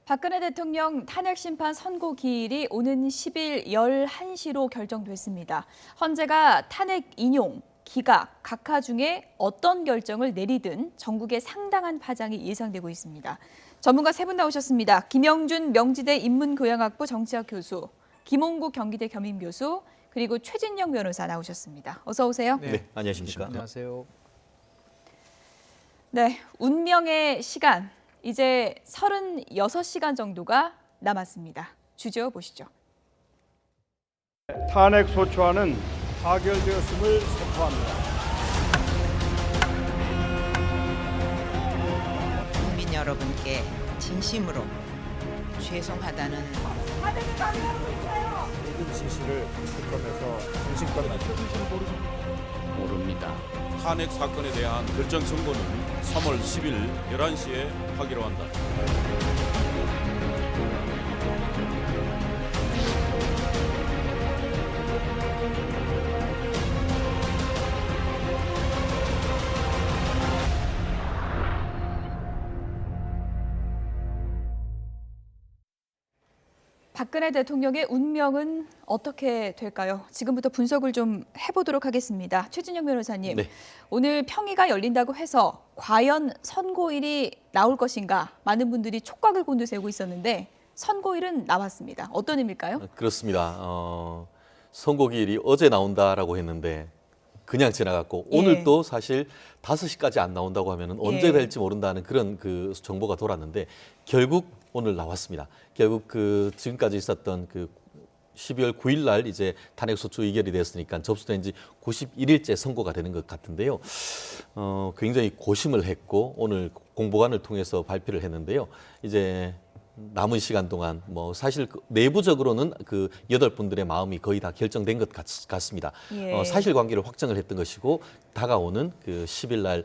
박근혜 대통령 탄핵심판 선고 기일이 오는 10일 11시로 결정됐습니다. 헌재가 탄핵 인용, 기각, 각하 중에 어떤 결정을 내리든 전국에 상당한 파장이 예상되고 있습니다. 전문가 세 분 나오셨습니다. 김영준 명지대 인문교양학부 정치학 교수, 김홍국 경기대 겸임교수, 그리고 최진영 변호사 나오셨습니다. 어서 오세요. 네, 안녕하십니까. 안녕하세요. 네, 운명의 시간. 이제 36시간 정도가 남았습니다. 주저 보시죠. 탄핵 소추안은 타결되었음을 선포합니다. 국민 여러분께 진심으로 죄송하다는 모든 지시를 특검에서 정신껏 모릅니다. 탄핵 사건에 대한 결정 선고는 3월 10일 11시에 하기로 한다. 박근혜 대통령의 운명은 어떻게 될까요? 지금부터 분석을 좀 해보도록 하겠습니다. 최진영 변호사님, 네. 오늘 평의가 열린다고 해서 과연 선고일이 나올 것인가? 많은 분들이 촉각을 곤두세우고 있었는데 선고일은 나왔습니다. 어떤 의미일까요? 그렇습니다. 선고기일이 어제 나온다라고 했는데 그냥 지나갔고 예. 오늘도 사실 5시까지 안 나온다고 하면 언제 예. 될지 모른다는 그런 그 정보가 돌았는데 결국 오늘 나왔습니다. 결국 그 지금까지 있었던 그 12월 9일 날 이제 탄핵소추 의결이 됐으니까 접수된 지 91일째 선고가 되는 것 같은데요. 굉장히 고심을 했고 오늘 공보관을 통해서 발표를 했는데요. 이제 남은 시간 동안 뭐 사실 내부적으로는 그 8분들의 마음이 거의 다 결정된 것 같습니다. 예. 사실관계를 확정을 했던 것이고 다가오는 그 10일 날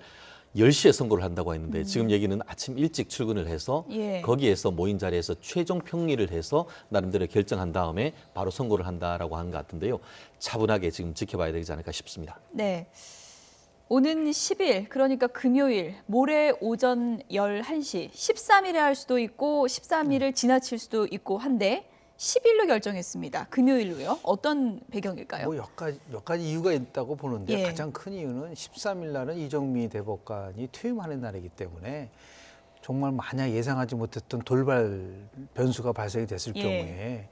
10시에 선고를 한다고 했는데 지금 얘기는 아침 일찍 출근을 해서 예. 거기에서 모인 자리에서 최종 평리를 해서 나름대로 결정한 다음에 바로 선고를 한다라고 하는 것 같은데요. 차분하게 지금 지켜봐야 되지 않을까 싶습니다. 네. 오는 10일, 그러니까 금요일, 모레 오전 11시, 13일에 할 수도 있고 13일을 지나칠 수도 있고 한데 10일로 결정했습니다. 금요일로요. 어떤 배경일까요? 뭐 몇 가지 이유가 있다고 보는데 예. 가장 큰 이유는 13일 날은 이정미 대법관이 퇴임하는 날이기 때문에 정말 만약 예상하지 못했던 돌발 변수가 발생이 됐을 예. 경우에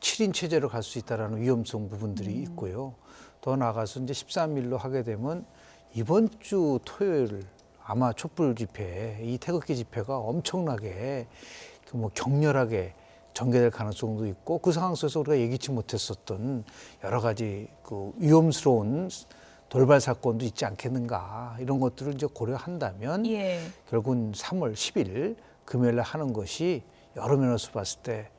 7인 체제로 갈 수 있다는 위험성 부분들이 있고요. 더 나아가서 이제 13일로 하게 되면 이번 주 토요일 아마 촛불 집회, 이 태극기 집회가 엄청나게 뭐 격렬하게 전개될 가능성도 있고 그 상황 속에서 우리가 예기치 못했었던 여러 가지 그 위험스러운 돌발 사건도 있지 않겠는가 이런 것들을 이제 고려한다면 예. 결국은 3월 10일 금요일에 하는 것이 여러 면에서 봤을 때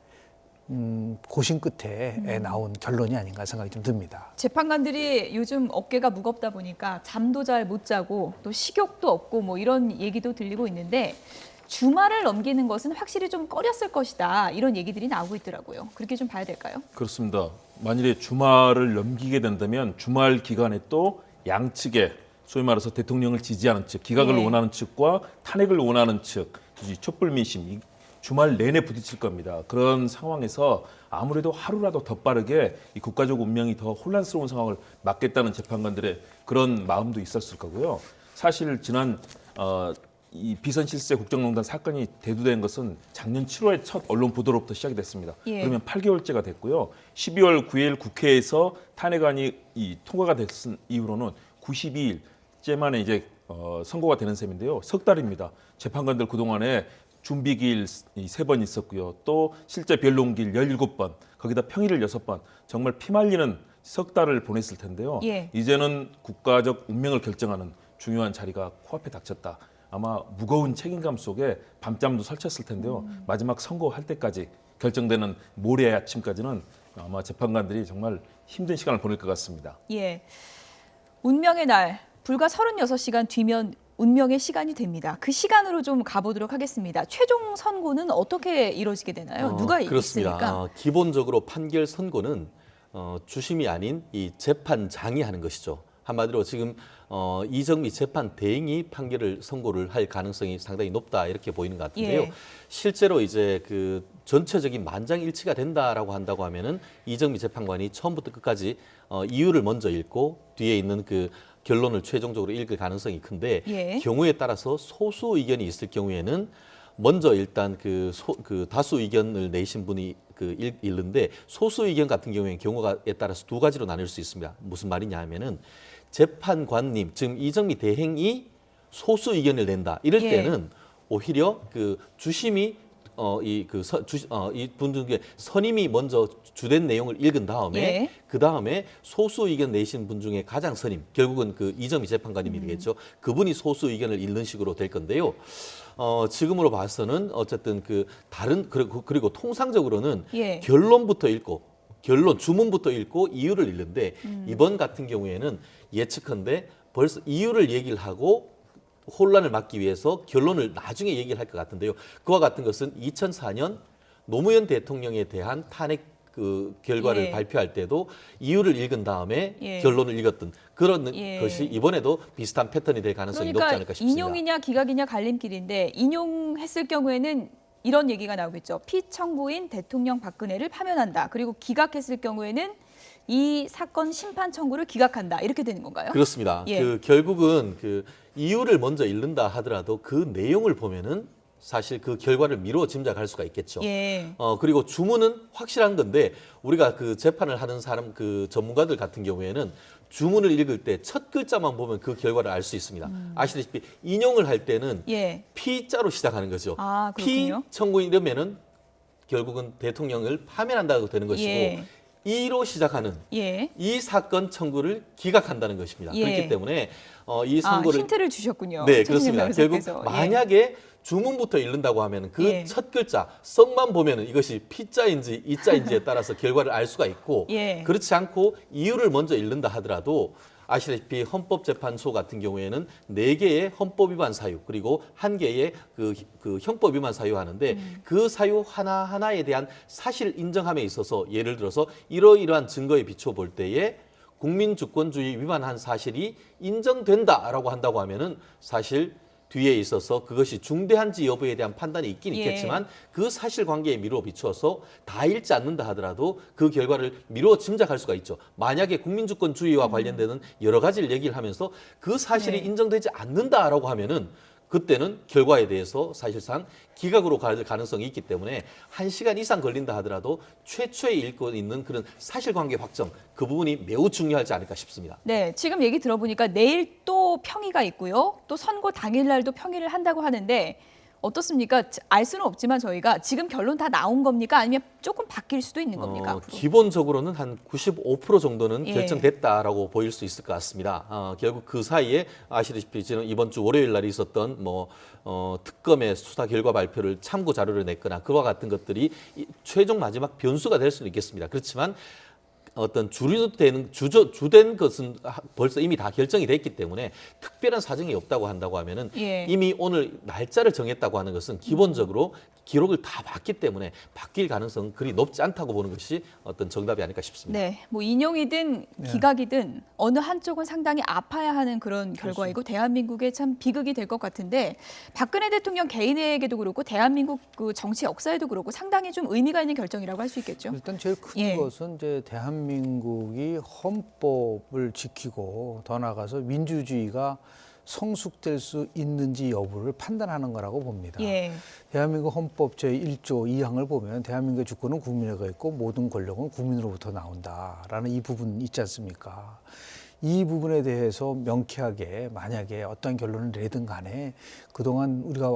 고심 끝에 나온 결론이 아닌가 생각이 좀 듭니다. 재판관들이 요즘 어깨가 무겁다 보니까 잠도 잘 못 자고 또 식욕도 없고 뭐 이런 얘기도 들리고 있는데 주말을 넘기는 것은 확실히 좀 꺼렸을 것이다. 이런 얘기들이 나오고 있더라고요. 그렇게 좀 봐야 될까요? 그렇습니다. 만일에 주말을 넘기게 된다면 주말 기간에 또 양측에 소위 말해서 대통령을 지지하는 측, 기각을 예. 원하는 측과 탄핵을 원하는 측, 촛불 민심, 주말 내내 부딪힐 겁니다. 그런 상황에서 아무래도 하루라도 더 빠르게 이 국가적 운명이 더 혼란스러운 상황을 막겠다는 재판관들의 그런 마음도 있었을 거고요. 사실 지난 이 비선실세 국정농단 사건이 대두된 것은 작년 7월에 첫 언론 보도로부터 시작이 됐습니다. 예. 그러면 8개월째가 됐고요. 12월 9일 국회에서 탄핵안이 통과가 됐은 이후로는 92일째 만에 이제 선고가 되는 셈인데요. 석 달입니다. 재판관들 그동안에 준비기일 3번 있었고요. 또 실제 변론기일 17번, 거기다 평일을 6번, 정말 피말리는 석 달을 보냈을 텐데요. 예. 이제는 국가적 운명을 결정하는 중요한 자리가 코앞에 닥쳤다. 아마 무거운 책임감 속에 밤잠도 설쳤을 텐데요. 마지막 선고할 때까지 결정되는 모레 아침까지는 아마 재판관들이 정말 힘든 시간을 보낼 것 같습니다. 예. 운명의 날, 불과 36시간 뒤면 운명의 시간이 됩니다. 그 시간으로 좀 가보도록 하겠습니다. 최종 선고는 어떻게 이루어지게 되나요? 누가 그렇습니다. 있습니까? 기본적으로 판결 선고는 주심이 아닌 이 재판장이 하는 것이죠. 한마디로 지금 이정미 재판 대행이 판결을 선고를 할 가능성이 상당히 높다 이렇게 보이는 것 같은데요. 예. 실제로 이제 그 전체적인 만장일치가 된다라고 한다고 하면은 이정미 재판관이 처음부터 끝까지 이유를 먼저 읽고 뒤에 있는 그 결론을 최종적으로 읽을 가능성이 큰데 예. 경우에 따라서 소수 의견이 있을 경우에는 먼저 일단 그 다수 의견을 내신 분이 읽는데 소수 의견 같은 경우에는 경우에 따라서 두 가지로 나눌 수 있습니다. 무슨 말이냐 하면은 재판관님, 지금 이정미 대행이 소수 의견을 낸다. 이럴 예. 때는 오히려 그 주심이 이분 중에 선임이 먼저 주된 내용을 읽은 다음에 예. 그 다음에 소수 의견 내신 분 중에 가장 선임, 결국은 그 이정미 재판관님이 되겠죠. 그분이 소수 의견을 읽는 식으로 될 건데요. 지금으로 봐서는 어쨌든 그 다른 그리고 통상적으로는 예. 결론부터 읽고 주문부터 읽고 이유를 읽는데 이번 같은 경우에는 예측컨대 벌써 이유를 얘기를 하고 혼란을 막기 위해서 결론을 나중에 얘기를 할 것 같은데요. 그와 같은 것은 2004년 노무현 대통령에 대한 탄핵 그 결과를 예. 발표할 때도 이유를 읽은 다음에 예. 결론을 읽었던 그런 예. 것이 이번에도 비슷한 패턴이 될 가능성이 높지 그러니까 않을까 싶습니다. 인용이냐 기각이냐 갈림길인데 인용했을 경우에는 이런 얘기가 나오겠죠. 피청구인 대통령 박근혜를 파면한다. 그리고 기각했을 경우에는 이 사건 심판 청구를 기각한다. 이렇게 되는 건가요? 그렇습니다. 예. 그 결국은 그 이유를 먼저 읽는다 하더라도 그 내용을 보면은 사실 그 결과를 미루어 짐작할 수가 있겠죠. 예. 그리고 주문은 확실한 건데 우리가 그 재판을 하는 사람 그 전문가들 같은 경우에는 주문을 읽을 때 첫 글자만 보면 그 결과를 알 수 있습니다. 아시다시피 인용을 할 때는 예. P자로 시작하는 거죠. 아, P 그렇군요. 청구 이러면은 결국은 대통령을 파면한다고 되는 것이고 예. E로 시작하는 예. 이 사건 청구를 기각한다는 것입니다. 예. 그렇기 때문에 이 선고를 힌트를 주셨군요. 네, 최진영 그렇습니다. 결국 변호사께서. 만약에 주문부터 읽는다고 하면 그 예. 첫 글자 성만 보면은 이것이 P자인지 E자인지에 따라서 결과를 알 수가 있고 예. 그렇지 않고 이유를 먼저 읽는다 하더라도 아시다시피 헌법재판소 같은 경우에는 4개의 헌법 위반 사유 그리고 1개의 그 형법 위반 사유 하는데 그 사유 하나하나에 대한 사실 인정함에 있어서 예를 들어서 이러이러한 증거에 비춰 볼 때에 국민주권주의 위반한 사실이 인정된다라고 한다고 하면은 사실 뒤에 있어서 그것이 중대한지 여부에 대한 판단이 있긴 예. 있겠지만 그 사실관계에 미루어 비춰서 다 읽지 않는다 하더라도 그 결과를 미루어 짐작할 수가 있죠. 만약에 국민주권주의와 관련되는 여러 가지를 얘기를 하면서 그 사실이 네. 인정되지 않는다라고 하면은 그때는 결과에 대해서 사실상 기각으로 갈 가능성이 있기 때문에 1시간 이상 걸린다 하더라도 최초에 읽고 있는 그런 사실관계 확정 그 부분이 매우 중요하지 않을까 싶습니다. 네, 지금 얘기 들어보니까 내일 또 평의가 있고요. 또 선고 당일날도 평의를 한다고 하는데 어떻습니까? 알 수는 없지만 저희가 지금 결론 다 나온 겁니까? 아니면 조금 바뀔 수도 있는 겁니까? 앞으로? 기본적으로는 한 95% 정도는 예. 결정됐다라고 보일 수 있을 것 같습니다. 결국 그 사이에 아시다시피 지금 이번 주 월요일 날에 있었던 특검의 수사 결과 발표를 참고 자료를 냈거나 그와 같은 것들이 최종 마지막 변수가 될 수는 있겠습니다. 그렇지만 어떤 주된 것은 벌써 이미 다 결정이 됐기 때문에 특별한 사정이 없다고 한다고 하면은 예. 이미 오늘 날짜를 정했다고 하는 것은 기본적으로 기록을 다 봤기 때문에 바뀔 가능성은 그리 높지 않다고 보는 것이 어떤 정답이 아닐까 싶습니다. 네, 뭐 인용이든 기각이든 어느 한쪽은 상당히 아파야 하는 그런 결과이고 대한민국의 참 비극이 될 것 같은데 박근혜 대통령 개인에게도 그렇고 대한민국 그 정치 역사에도 그렇고 상당히 좀 의미가 있는 결정이라고 할 수 있겠죠. 일단 제일 큰 예. 것은 이제 대한민국이 헌법을 지키고 더 나아가서 민주주의가 성숙될 수 있는지 여부를 판단하는 거라고 봅니다. 예. 대한민국 헌법 제1조 2항을 보면 대한민국의 주권은 국민에게 있고 모든 권력은 국민으로부터 나온다라는 이 부분 있지 않습니까? 이 부분에 대해서 명쾌하게 만약에 어떤 결론을 내든 간에 그동안 우리가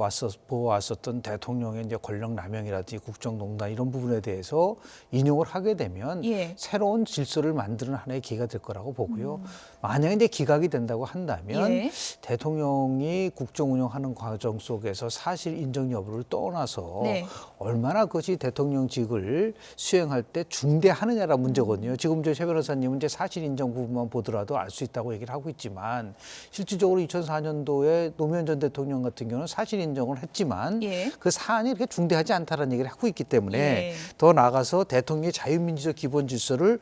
보아왔었던 대통령의 이제 권력 남용이라든지 국정농단 이런 부분에 대해서 인용을 하게 되면 예. 새로운 질서를 만드는 하나의 기회가 될 거라고 보고요. 만약에 이제 기각이 된다고 한다면 예. 대통령이 국정 운영하는 과정 속에서 사실 인정 여부를 떠나서 네. 얼마나 그것이 대통령직을 수행할 때 중대하느냐라는 문제거든요. 지금 저 최 변호사님은 이제 사실 인정 부분만 보더라도 알 수 있다고 얘기를 하고 있지만 실질적으로 2004년도에 노무현 전 대통령 같은 경우는 사실 인정을 했지만 예. 그 사안이 그렇게 중대하지 않다는 얘기를 하고 있기 때문에 예. 더 나아가서 대통령의 자유민주적 기본 질서를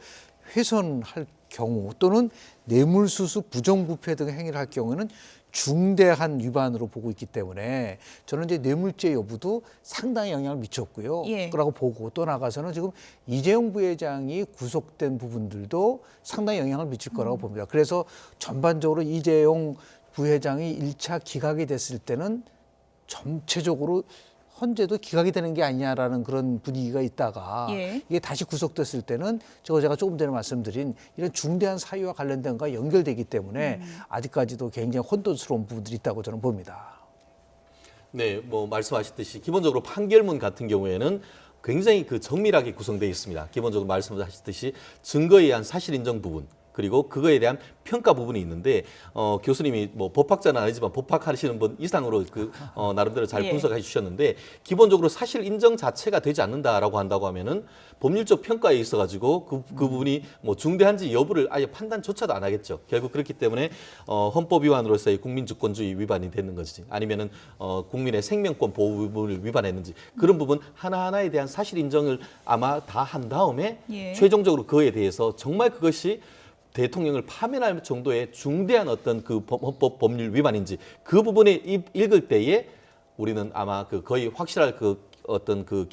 훼손할 경우 또는 뇌물수수 부정부패 등 행위를 할 경우에는 중대한 위반으로 보고 있기 때문에 저는 이제 뇌물죄 여부도 상당히 영향을 미쳤고요. 예. 그러고 보고 또 나가서는 지금 이재용 부회장이 구속된 부분들도 상당히 영향을 미칠 거라고 봅니다. 그래서 전반적으로 이재용 부회장이 1차 기각이 됐을 때는 전체적으로 헌재도 기각이 되는 게 아니냐라는 그런 분위기가 있다가 예. 이게 다시 구속됐을 때는 제가 조금 전에 말씀드린 이런 중대한 사유와 관련된 것과 연결되기 때문에 아직까지도 굉장히 혼돈스러운 부분들이 있다고 저는 봅니다. 네, 뭐 말씀하셨듯이 기본적으로 판결문 같은 경우에는 굉장히 그 정밀하게 구성되어 있습니다. 기본적으로 말씀하셨듯이 증거에 의한 사실 인정 부분, 그리고 그거에 대한 평가 부분이 있는데 교수님이 뭐 법학자는 아니지만 법학하시는 분 이상으로 나름대로 잘 예. 분석해 주셨는데 기본적으로 사실 인정 자체가 되지 않는다라고 한다고 하면은 법률적 평가에 있어 가지고 그 부분이 뭐 중대한지 여부를 아예 판단조차도 안 하겠죠. 결국 그렇기 때문에 헌법 위반으로서의 국민주권주의 위반이 되는 것이지 아니면은 국민의 생명권 보호 부분을 위반했는지 그런 부분 하나하나에 대한 사실 인정을 아마 다 한 다음에 예. 최종적으로 그거에 대해서 정말 그것이 대통령을 파면할 정도의 중대한 어떤 그 헌법 법률 위반인지 그 부분에 읽을 때에 우리는 아마 그 거의 확실할 그 어떤 그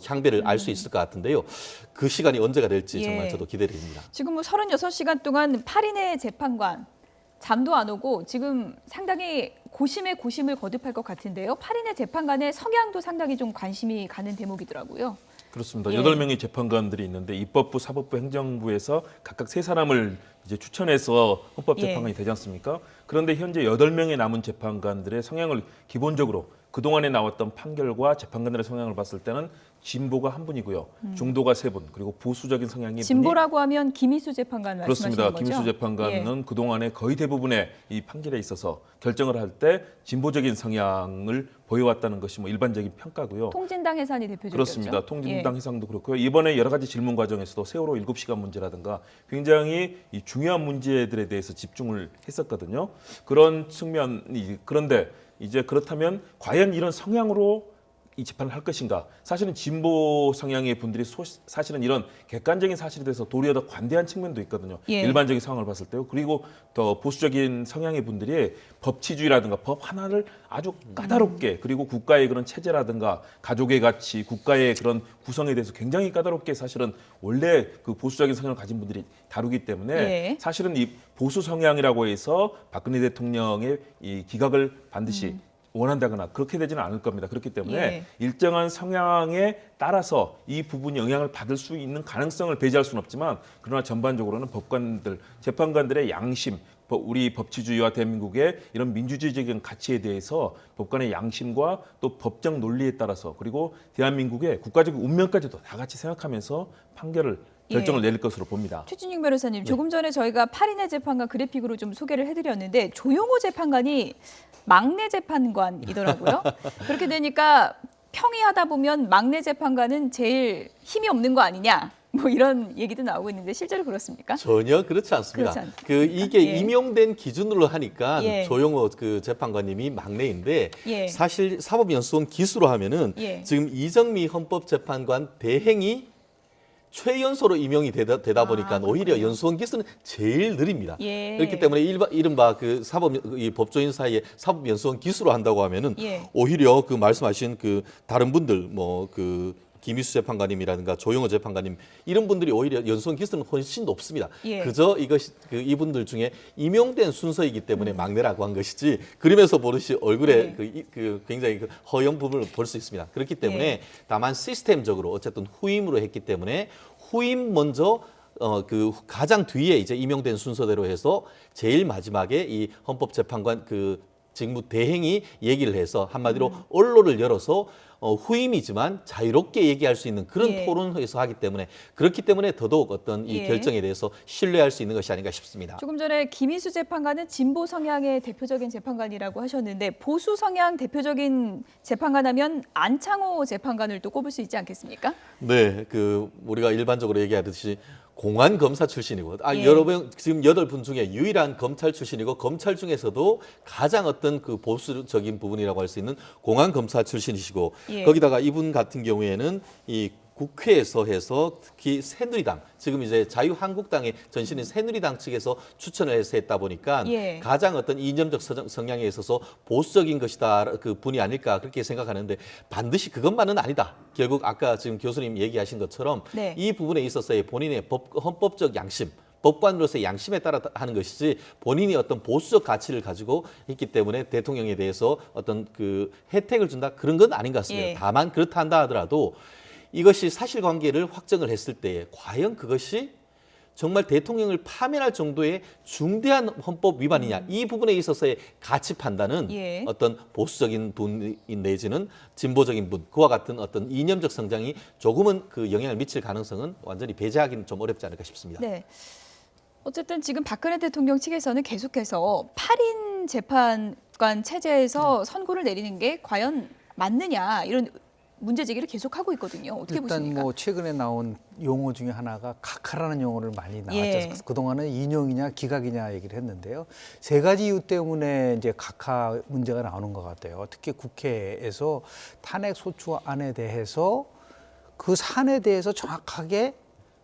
향배를 알 수 있을 것 같은데요. 그 시간이 언제가 될지 정말 예. 저도 기대됩니다. 지금 뭐 36시간 동안 8인의 재판관 잠도 안 오고 지금 상당히 고심에 고심을 거듭할 것 같은데요. 8인의 재판관의 성향도 상당히 좀 관심이 가는 대목이더라고요. 그렇습니다. 예. 8명의 재판관들이 있는데 입법부, 사법부, 행정부에서 각각 3사람을 이제 추천해서 헌법재판관이 예. 되지 않습니까? 그런데 현재 8명의 남은 재판관들의 성향을 기본적으로 그동안에 나왔던 판결과 재판관들의 성향을 봤을 때는 진보가 한 분이고요. 중도가 3분, 그리고 보수적인 성향이 진보라고 하면 김희수 재판관 말씀하시는 그렇습니다. 거죠? 김희수 재판관은 그동안에 거의 대부분의 이 판결에 있어서 결정을 할 때 진보적인 성향을 보여왔다는 것이 뭐 일반적인 평가고요. 통진당 해산이 대표적이었죠. 그렇습니다. 통진당 예. 해상도 그렇고요. 이번에 여러 가지 질문 과정에서도 세월호 7시간 문제라든가 굉장히 이 중요한 문제들에 대해서 집중을 했었거든요. 그런 측면이 그런데 이제 그렇다면 과연 이런 성향으로 이 재판을 할 것인가? 사실은 진보 성향의 분들이 사실은 이런 객관적인 사실에 대해서 도리어 더 관대한 측면도 있거든요. 예. 일반적인 상황을 봤을 때요. 그리고 더 보수적인 성향의 분들이 법치주의라든가 법 하나를 아주 까다롭게 그리고 국가의 그런 체제라든가 가족의 가치, 국가의 그런 구성에 대해서 굉장히 까다롭게 사실은 원래 그 보수적인 성향을 가진 분들이 다루기 때문에 예. 사실은 이 보수 성향이라고 해서 박근혜 대통령의 이 기각을 반드시 원한다거나 그렇게 되지는 않을 겁니다. 그렇기 때문에 예. 일정한 성향에 따라서 이 부분이 영향을 받을 수 있는 가능성을 배제할 수는 없지만 그러나 전반적으로는 법관들, 재판관들의 양심, 우리 법치주의와 대한민국의 이런 민주주의적인 가치에 대해서 법관의 양심과 또 법적 논리에 따라서 그리고 대한민국의 국가적 운명까지도 다 같이 생각하면서 판결을 결정을 내릴 것으로 봅니다. 최진익 변호사님, 네. 조금 전에 저희가 8인의 재판관 그래픽으로 좀 소개를 해드렸는데 조용호 재판관이 막내 재판관이더라고요. 그렇게 되니까 평의하다 보면 막내 재판관은 제일 힘이 없는 거 아니냐, 뭐 이런 얘기도 나오고 있는데 실제로 그렇습니까? 전혀 그렇지 않습니다. 그렇지 않- 이게 예. 임용된 기준으로 하니까 예. 조용호 그 재판관님이 막내인데 예. 사실 사법연수원 기수로 하면은 예. 지금 이정미 헌법재판관 대행이 최연소로 임용이 되다 보니까 오히려 연수원 기수는 제일 느립니다. 예. 그렇기 때문에 이른바 그 이 법조인 사이에 사법연수원 기수로 한다고 하면은 예. 오히려 그 말씀하신 그 다른 분들 뭐 그 김희수 재판관님이라든가 조용호 재판관님 이런 분들이 오히려 연수원 기수는 훨씬 높습니다. 예. 그저 이것이 이분들 중에 임용된 순서이기 때문에 막내라고 한 것이지 그러면서 버릇이 얼굴에 예. 굉장히 그 허연 부분을 볼 수 있습니다. 그렇기 때문에 예. 다만 시스템적으로 어쨌든 후임으로 했기 때문에 후임 먼저 그 가장 뒤에 이제 임용된 순서대로 해서 제일 마지막에 이 헌법재판관 그 직무 대행이 얘기를 해서 한마디로 언론을 열어서 후임이지만 자유롭게 얘기할 수 있는 그런 예. 토론회에서 하기 때문에 그렇기 때문에 더더욱 어떤 이 예. 결정에 대해서 신뢰할 수 있는 것이 아닌가 싶습니다. 조금 전에 김희수 재판관은 진보 성향의 대표적인 재판관이라고 하셨는데 보수 성향 대표적인 재판관 하면 안창호 재판관을 또 꼽을 수 있지 않겠습니까? 네, 그 우리가 일반적으로 얘기하듯이 공안 검사 출신이고, 예. 여러분 지금 8분 중에 유일한 검찰 출신이고 검찰 중에서도 가장 어떤 그 보수적인 부분이라고 할 수 있는 공안 검사 출신이시고 예. 거기다가 이분 같은 경우에는 이 국회에서 해서 특히 새누리당, 지금 이제 자유한국당의 전신인 새누리당 측에서 추천을 해서 했다 보니까 예. 가장 어떤 이념적 성향에 있어서 보수적인 것이다 그 분이 아닐까 그렇게 생각하는데 반드시 그것만은 아니다. 결국 아까 지금 교수님 얘기하신 것처럼 네. 이 부분에 있어서의 본인의 헌법적 양심, 법관으로서의 양심에 따라 하는 것이지 본인이 어떤 보수적 가치를 가지고 있기 때문에 대통령에 대해서 어떤 그 혜택을 준다 그런 건 아닌 것 같습니다. 예. 다만 그렇다 한다 하더라도 이것이 사실관계를 확정을 했을 때에 과연 그것이 정말 대통령을 파면할 정도의 중대한 헌법 위반이냐 이 부분에 있어서의 가치 판단은 예. 어떤 보수적인 분 내지는 진보적인 분 그와 같은 어떤 이념적 성장이 조금은 그 영향을 미칠 가능성은 완전히 배제하기는 좀 어렵지 않을까 싶습니다. 네. 어쨌든 지금 박근혜 대통령 측에서는 계속해서 8인 재판관 체제에서 선고를 내리는 게 과연 맞느냐 이런 문제 제기를 계속하고 있거든요. 어떻게 일단 보십니까? 뭐 최근에 나온 용어 중에 하나가 각하라는 용어를 많이 나왔죠. 예. 그동안은 인용이냐 기각이냐 얘기를 했는데요. 세 가지 이유 때문에 이제 각하 문제가 나오는 것 같아요. 특히 국회에서 탄핵 소추안에 대해서 그 사안에 대해서 정확하게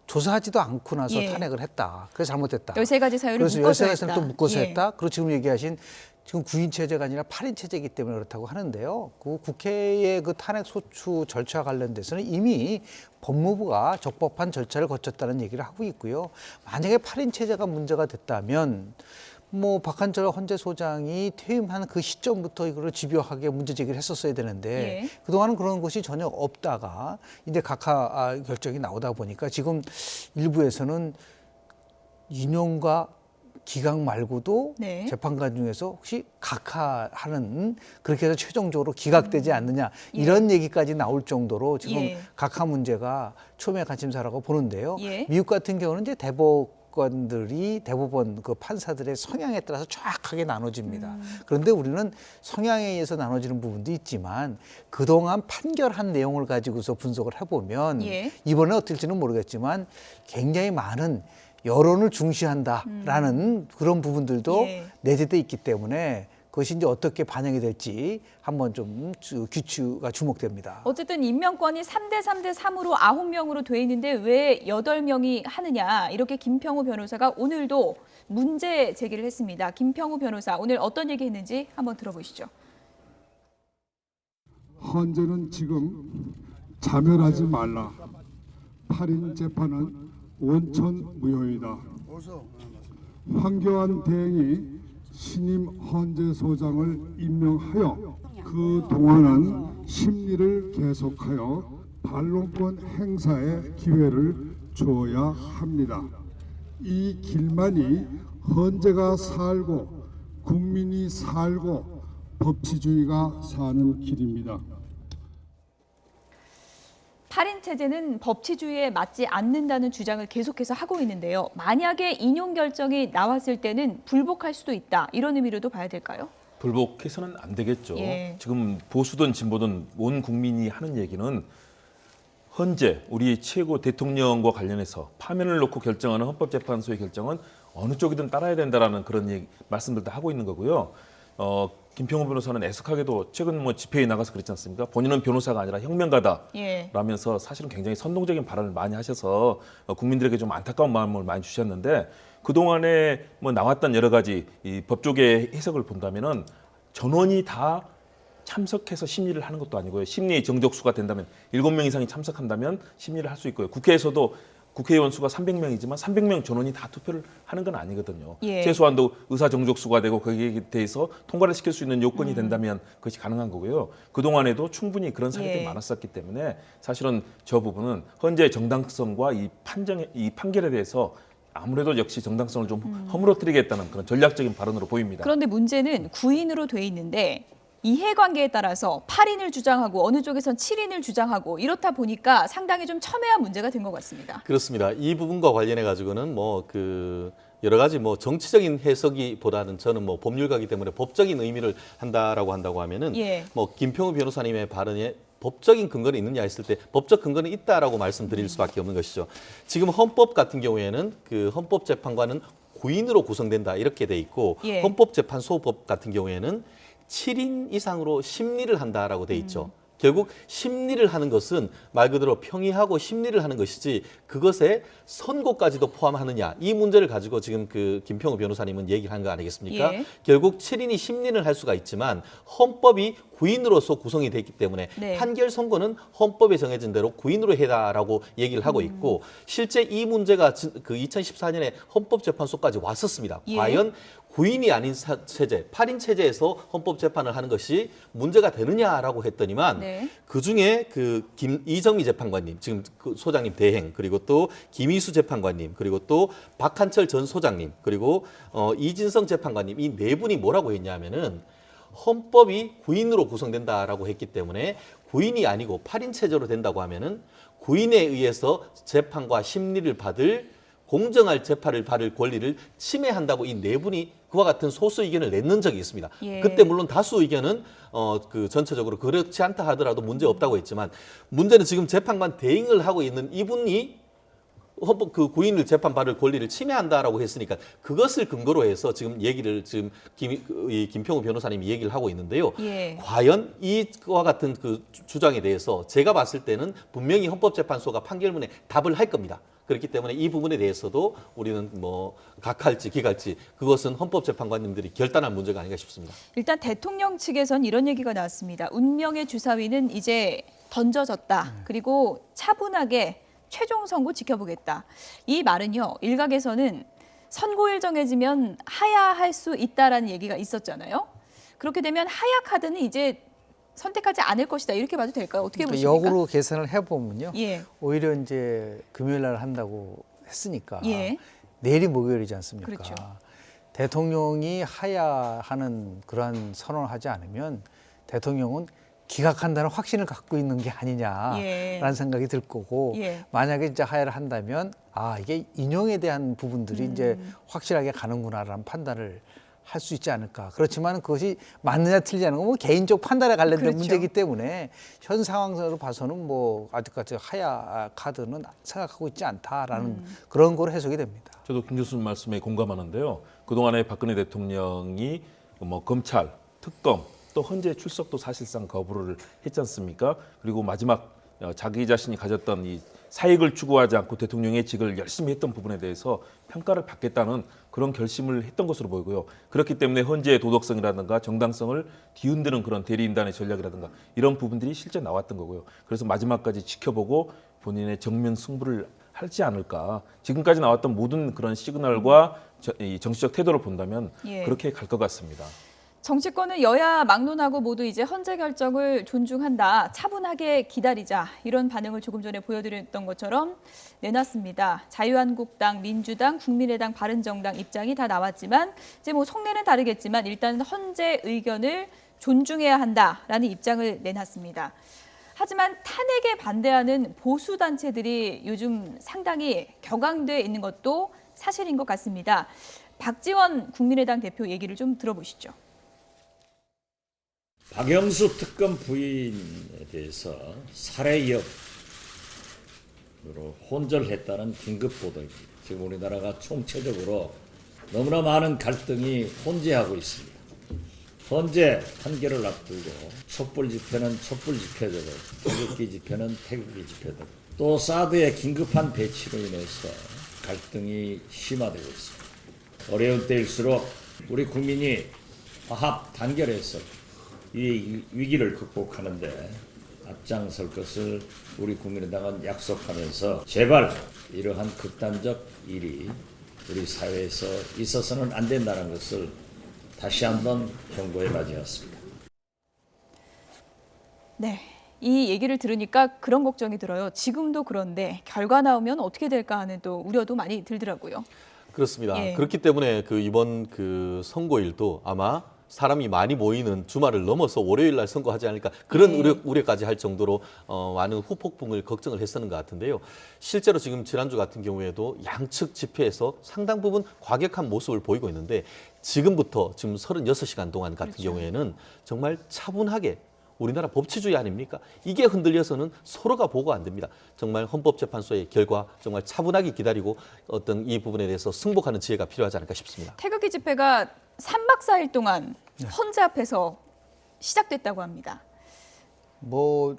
조사하지도 않고 나서 예. 탄핵을 했다. 그래서 잘못됐다. 13가지 사유를 그래서 묶어서 13가지를 했다. 또 묶어서 예. 했다. 그리고 지금 얘기하신 지금 9인 체제가 아니라 8인 체제이기 때문에 그렇다고 하는데요. 그 국회의 그 탄핵 소추 절차 관련돼서는 이미 법무부가 적법한 절차를 거쳤다는 얘기를 하고 있고요. 만약에 8인 체제가 문제가 됐다면 뭐 박한철 헌재소장이 퇴임한 그 시점부터 이거를 집요하게 문제 제기를 했었어야 되는데 예. 그동안은 그런 것이 전혀 없다가 이제 각하 결정이 나오다 보니까 지금 일부에서는 인용과 기각 말고도 네. 재판관 중에서 혹시 각하하는 그렇게 해서 최종적으로 기각되지 않느냐 예. 이런 얘기까지 나올 정도로 지금 예. 각하 문제가 초미의 관심사라고 보는데요. 예. 미국 같은 경우는 이제 대법관들이 대법원 그 판사들의 성향에 따라서 정확하게 나눠집니다. 그런데 우리는 성향에 의해서 나눠지는 부분도 있지만 그동안 판결한 내용을 가지고서 분석을 해보면 예. 이번에 어떨지는 모르겠지만 굉장히 많은 여론을 중시한다라는 그런 부분들도 예. 내재돼 있기 때문에 그것이 이제 어떻게 반영이 될지 한번 좀 귀추가 주목됩니다. 어쨌든 임명권이 3대 3대 3으로 9명으로 돼 있는데 왜 8명이 하느냐 이렇게 김평우 변호사가 오늘도 문제 제기를 했습니다. 김평우 변호사 오늘 어떤 얘기 했는지 한번 들어보시죠. 헌재는 지금 자멸하지 말라. 8인 재판은 원천무효이다. 황교안 대행이 신임 헌재소장을 임명하여 그 동안은 심리를 계속하여 반론권 행사의 기회를 주어야 합니다. 이 길만이 헌재가 살고 국민이 살고 법치주의가 사는 길입니다. 8인 체제는 법치주의에 맞지 않는다는 주장을 계속해서 하고 있는데요. 만약에 인용 결정이 나왔을 때는 불복할 수도 있다. 이런 의미로도 봐야 될까요? 불복해서는 안 되겠죠. 예. 지금 보수든 진보든 온 국민이 하는 얘기는 헌재, 우리 최고 대통령과 관련해서 파면을 놓고 결정하는 헌법재판소의 결정은 어느 쪽이든 따라야 된다라는 그런 말씀들도 하고 있는 거고요. 김평우 변호사는 애석하게도 최근 뭐 집회에 나가서 그랬지 않습니까? 본인은 변호사가 아니라 혁명가다라면서 예. 사실은 굉장히 선동적인 발언을 많이 하셔서 국민들에게 좀 안타까운 마음을 많이 주셨는데 그동안에 뭐 나왔던 여러 가지 이 법조계 해석을 본다면은 전원이 다 참석해서 심리를 하는 것도 아니고요. 심리 정족수가 된다면 7명 이상이 참석한다면 심리를 할 수 있고요. 국회에서도 국회의원 수가 300명이지만 300명 전원이 다 투표를 하는 건 아니거든요. 예. 최소한도 의사 정족수가 되고 거기에 대해서 통과를 시킬 수 있는 요건이 된다면 그것이 가능한 거고요. 그동안에도 충분히 그런 사례들이 예. 많았었기 때문에 사실은 저 부분은 헌재의 정당성과 이 판결에 대해서 아무래도 역시 정당성을 좀 허물어뜨리겠다는 그런 전략적인 발언으로 보입니다. 그런데 문제는 9인으로 돼 있는데 이해관계에 따라서 8인을 주장하고 어느 쪽에선 7인을 주장하고 이렇다 보니까 상당히 좀 첨예한 문제가 된 것 같습니다. 그렇습니다. 이 부분과 관련해 가지고는 뭐 그 여러 가지 뭐 정치적인 해석이보다는 저는 뭐 법률가이기 때문에 법적인 의미를 한다라고 한다고 하면은 예. 뭐 김평우 변호사님의 발언에 법적인 근거는 있느냐 했을 때 법적 근거는 있다라고 말씀드릴 수밖에 없는 것이죠. 지금 헌법 같은 경우에는 그 헌법재판관은 9인으로 구성된다 이렇게 돼 있고 예. 헌법재판소법 같은 경우에는 7인 이상으로 심리를 한다라고 돼 있죠. 결국 심리를 하는 것은 말 그대로 평의하고 심리를 하는 것이지 그것에 선고까지도 포함하느냐 이 문제를 가지고 지금 그 김평우 변호사님은 얘기를 한 거 아니겠습니까? 예. 결국 7인이 심리를 할 수가 있지만 헌법이 구인으로서 구성이 됐기 때문에 네. 판결 선고는 헌법에 정해진 대로 구인으로 해라라고 얘기를 하고 있고 실제 이 문제가 그 2014년에 헌법재판소까지 왔었습니다. 예. 과연 구인이 아닌 체제, 8인 체제에서 헌법재판을 하는 것이 문제가 되느냐라고 했더니만 네. 그중에 그 이정미 재판관님, 지금 그 소장님 대행, 그리고 또 김희수 재판관님, 그리고 또 박한철 전 소장님, 그리고 이진성 재판관님 이 네 분이 뭐라고 했냐면은 헌법이 구인으로 구성된다라고 했기 때문에 구인이 아니고 8인 체제로 된다고 하면은 구인에 의해서 재판과 심리를 받을 공정할 재판을 받을 권리를 침해한다고 이 네 분이 그와 같은 소수 의견을 냈는 적이 있습니다. 예. 그때 물론 다수 의견은 그 전체적으로 그렇지 않다 하더라도 문제 없다고 했지만 문제는 지금 재판관 대행을 하고 있는 이분이 헌법 그 구인을 재판받을 권리를 침해한다라고 했으니까 그것을 근거로 해서 지금 얘기를 지금 김평우 변호사님이 얘기를 하고 있는데요. 예. 과연 이와 같은 그 주장에 대해서 제가 봤을 때는 분명히 헌법재판소가 판결문에 답을 할 겁니다. 그렇기 때문에 이 부분에 대해서도 우리는 뭐 각할지 기갈지 그것은 헌법재판관님들이 결단할 문제가 아닌가 싶습니다. 일단 대통령 측에선 이런 얘기가 나왔습니다. 운명의 주사위는 이제 던져졌다. 그리고 차분하게 최종 선고 지켜보겠다. 이 말은요. 일각에서는 선고일 정해지면 하야할 수 있다라는 얘기가 있었잖아요. 그렇게 되면 하야 카드는 이제 선택하지 않을 것이다. 이렇게 봐도 될까요? 어떻게 보십니까? 역으로 계산을 해보면요. 예. 오히려 이제 금요일 날 한다고 했으니까 예. 내일이 목요일이지 않습니까? 그렇죠. 대통령이 하야하는 그러한 선언을 하지 않으면 대통령은 기각한다는 확신을 갖고 있는 게 아니냐라는 예. 생각이 들 거고 예. 만약에 이제 하야를 한다면 이게 인용에 대한 부분들이 이제 확실하게 가는구나라는 판단을 할 수 있지 않을까. 그렇지만 그것이 맞느냐 틀리지 않은 건 뭐 개인적 판단에 관련된 그렇죠. 문제이기 때문에 현 상황으로 봐서는 뭐 아직까지 하야 카드는 생각하고 있지 않다라는 그런 거로 해석이 됩니다. 저도 김 교수님 말씀에 공감하는데요. 그동안에 박근혜 대통령이 뭐 검찰, 특검, 또 헌재 출석도 사실상 거부를 했지 않습니까? 그리고 마지막 자기 자신이 가졌던 이 사익을 추구하지 않고 대통령의 직을 열심히 했던 부분에 대해서 평가를 받겠다는 그런 결심을 했던 것으로 보이고요. 그렇기 때문에 헌재의 도덕성이라든가 정당성을 뒤흔드는 그런 대리인단의 전략이라든가 이런 부분들이 실제 나왔던 거고요. 그래서 마지막까지 지켜보고 본인의 정면 승부를 하지 않을까. 지금까지 나왔던 모든 그런 시그널과 이 정치적 태도를 본다면 예. 그렇게 갈 것 같습니다. 정치권은 여야 막론하고 모두 이제 헌재 결정을 존중한다. 차분하게 기다리자. 이런 반응을 조금 전에 보여드렸던 것처럼 내놨습니다. 자유한국당, 민주당, 국민의당, 바른정당 입장이 다 나왔지만 이제 뭐 속내는 다르겠지만 일단 헌재 의견을 존중해야 한다라는 입장을 내놨습니다. 하지만 탄핵에 반대하는 보수 단체들이 요즘 상당히 격앙돼 있는 것도 사실인 것 같습니다. 박지원 국민의당 대표 얘기를 좀 들어보시죠. 박영수 특검 부인에 대해서 살해 여부로 혼절했다는 긴급 보도입니다. 지금 우리나라가 총체적으로 너무나 많은 갈등이 혼재하고 있습니다. 헌재 판결을 앞두고 촛불 집회는 촛불 집회대로, 태극기 집회는 태극기 대로, 또 사드의 긴급한 배치로 인해서 갈등이 심화되고 있습니다. 어려운 때일수록 우리 국민이 화합 단결해서 이 위기를 극복하는데 앞장설 것을 우리 국민의당은 약속하면서 제발 이러한 극단적 일이 우리 사회에서 있어서는 안 된다는 것을 다시 한번 경고에 맞이했습니다. 네, 이 얘기를 들으니까 그런 걱정이 들어요. 지금도 그런데 결과 나오면 어떻게 될까 하는 또 우려도 많이 들더라고요. 그렇습니다. 예. 그렇기 때문에 그 이번 그 선고일도 아마 사람이 많이 모이는 주말을 넘어서 월요일 날 선고하지 않을까 그런 우려까지 할 정도로 많은 후폭풍을 걱정을 했었는 것 같은데요. 실제로 지금 지난주 같은 경우에도 양측 집회에서 상당 부분 과격한 모습을 보이고 있는데 지금부터 지금 36시간 동안 같은 경우에는 정말 차분하게 우리나라 법치주의 아닙니까? 이게 흔들려서는 서로가 보고 안 됩니다. 정말 헌법재판소의 결과 정말 차분하게 기다리고 어떤 이 부분에 대해서 승복하는 지혜가 필요하지 않을까 싶습니다. 태극기 집회가 3박 4일 동안 헌재 앞에서 시작됐다고 합니다. 뭐